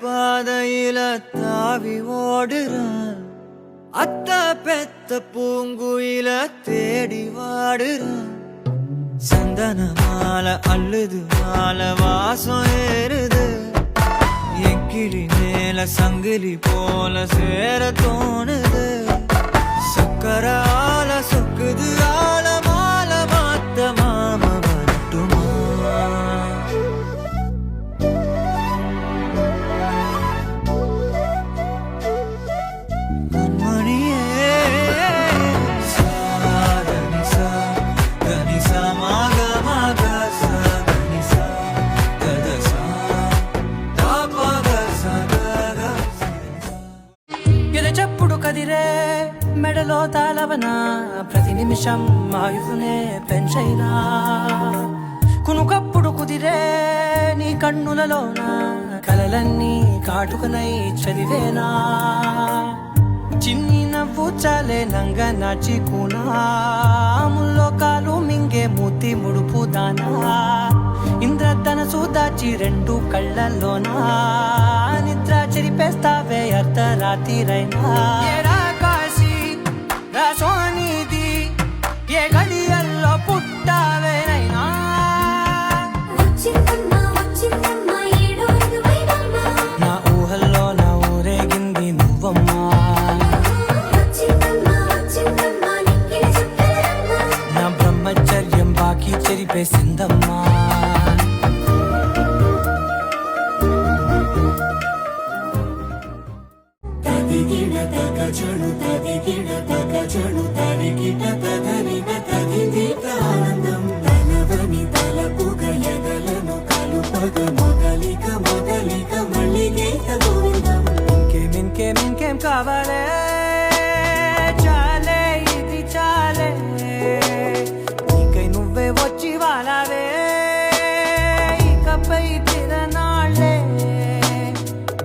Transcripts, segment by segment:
பாதையில தாவி ஓடுறான், அத்த பெத்த பூங்குயில தேடி வாடுறான். சந்தன மாலை அள்ளுது மாலை வாசம் ஏறுது, என் கிளி மேல சங்கிலி போல சேர தோணுது. சக்கர ஆல சொக்குது ஆல மால மாத்த மாம வரட்டுமா? மணியே சாதனிசா கனிசா மாக மாக சாதனிசா கதசா தாபக சதக. ఎద చెప్పుడు కదిరే మెడలో తాళవన ప్రతి నిమిషం ఆయువునే పెంచైనా కునుకప్పుడు కుదిరే నీ కన్నులలోన కలలన్నీ కాటుకనై చదివేనా. చిన్ని నవ్వు చాలే నంగ నాచి ముల్లోకాలు మింగే మూతి ముడుపు దానా. ఇంద్రధనసు దాచి రెండు కళ్ళల్లోనా నిద్ర చెరిపేస్తావే అర్ధరాత్రిరైనా. సోనిది ఏ గడియల్లో పుట్టావేనైనా. నా ఊహల్లో నా ఊరేగింది నువ్వమ్మా, నా బ్రహ్మచర్యం బాకీ చెరిపేసిందమ్మా. చడు తదిగిడ తగ చడు తరిగిట తదరిన తదిగిట ఆనందం తలవని తలపుగ ఎదలను కలుపగ మొదలిక మొదలిక మళ్ళీ గీత గోవిందం. ఇంకేం కావాలే చాలే ఇది చాలే, నీకై నువ్వే వచ్చి వాలావే ఇకపై తిరనాళ్ళే.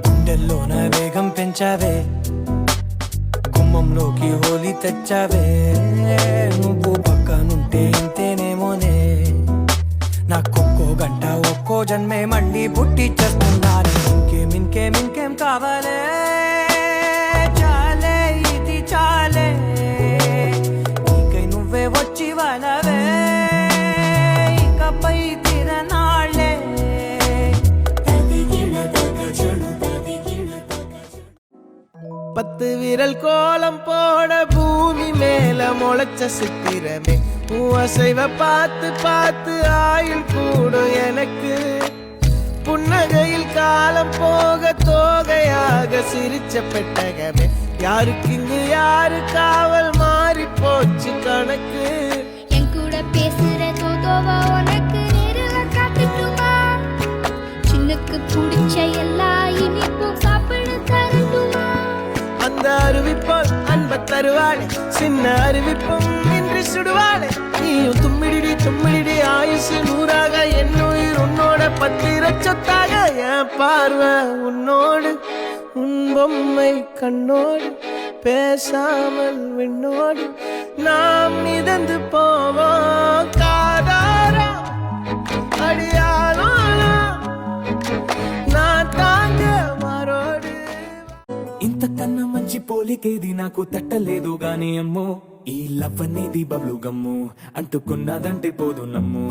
గుండెల్లోన వేగం పెంచావే, గుమ్మంలోకి హోలీ తెచ్చావే. నువ్వు పక్కనుంటే ఇంతేనేమోనే, నాకొక్కో గంట ఒక్కో జన్మే మళ్ళీ పుట్టి చేస్తున్నానే. ఇంకేం కావాలే చాలే ఇది చాలే, నీకై నువ్వే వచ్చి వాళ్ళవే ఇకపై తిరనాళ్ళే. பத்து விரல் கோலம் போட பூமி மேல முளைச்ச சித்திரமே, அசைவ பார்த்து பார்த்து ஆயுள் கூடும் எனக்கு. புன்னகையில் காலம் போக தோகையாக சிரிச்ச பெட்டகமே, யாருக்கு இங்கு யாரு காவல் மாறி போச்சு கணக்கு. என் கூட பேசுற தோதோவா உனக்கு நேரில் காட்டுமா, சின்னக்கு பிடிச்ச எல்லா இனிப்பும் சாப்பிட தரட்டுமா. அந்த அருவிப்போல் அன்ப தருவாளே, சின்ன அருவிப்பும் இன்றி சுடுவாளே. நீயும் தும்மிடி ஆயுசு நூறாக, என் உயிர் உன்னோட பத்திர சொத்தாக. என் பார்வை உன்னோடு, உன் பொம்மை கண்ணோடு, பேசாமல் விண்ணோடு நாம் மிதந்து போவோம். காதாரா அடியானோ நான் தாங்க மாரோடு. ఇంతకన్నా మంచి పోలికేది నాకు తట్టలేదు గాని అమ్మో, ఈ లవ్ అనేది బబ్లు గమ్ము అంటుకున్నదంటే పోదు నమ్ము.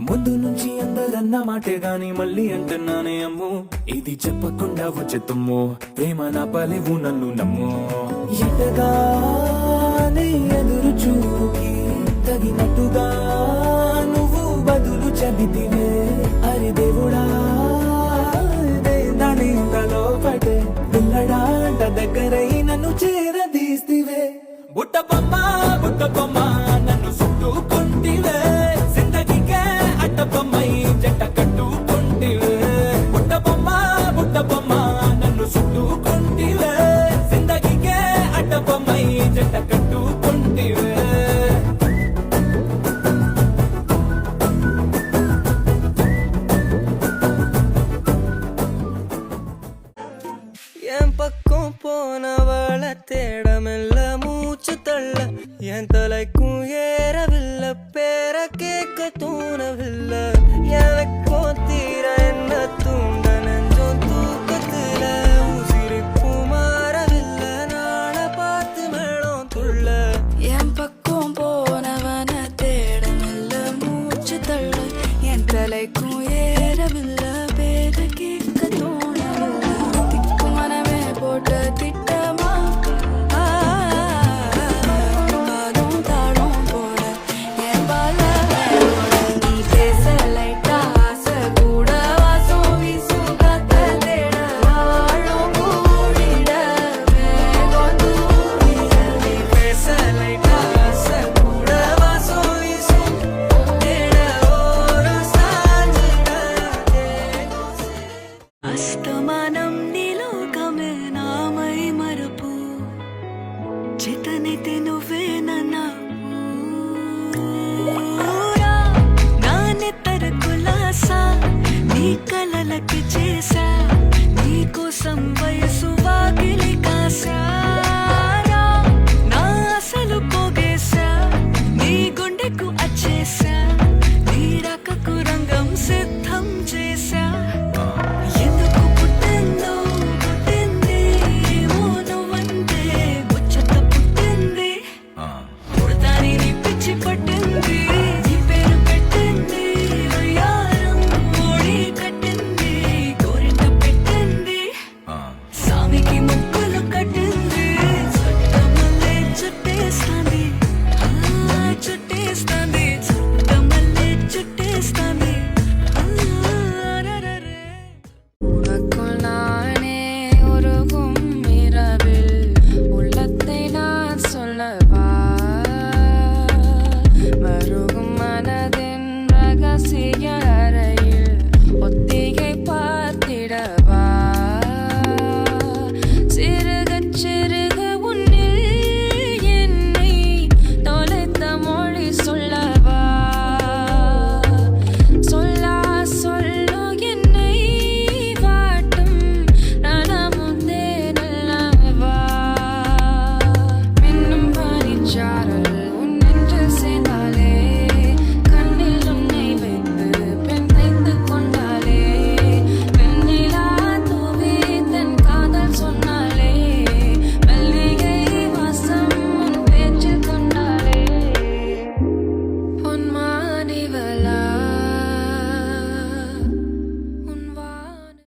ముందు నుంచి అందరన్న మాటే గాని మళ్ళీ అంటున్నానే అమ్ము, ఇది చెప్పకుండా వచ్చే తుమ్ము ప్రేమ నా పలేవు నన్ను నమ్ము. ఎటగానే ఎదురు చూకి తగినట్టుగా నువ్వు బదులు చెబితివే. అరి దేవుడా దాని తలో పడే పిల్లడాంట దగ్గరై నన్ను చేరదీస్తివే. బుట్ట బొమ్మ నన్ను చుట్టుకుంటివే, జిందగీకే అట్ట బొమ్మై జంట కట్టుకుంటివే. బుట్ట బొమ్మ నన్ను చుట్టుకుంటివే, జిందగీకే అట్ట బొమ్మై జంట కట్టుకుంటివే. என் பக்கம் போனவள தேடமெல்ல மூச்சு தள்ள, என் தலைக்கும் ஏறவில்லை பேர கேட்க தோணவில்லை. எனக்கும் தீர என்ன தூண்ட நெஞ்சம் தூக்கத்து என் தலைக்கும் ஏறவில்லை பேர கேட்க தோணவில்லை திக்கு மனமே போட்ட திட்டமா பாடும் தாடும் போட என் பால நீ பேச லைட்டா ஆசை கூட வாசம் வீசும் காத்த தேட ஆழம் கூடிட மேகம் தூவிட நீ பேச லைட்டா ஆசை கூட வாசம் வீசும் தேட ஓரம் சாஞ்சிட అస్తమానం నీలోకమే నామై మరపు చేతనైతే నువ్వే నన్నా నానెత్తర కులాసా నీ కలలకి చేసా నీ కోసం వయసు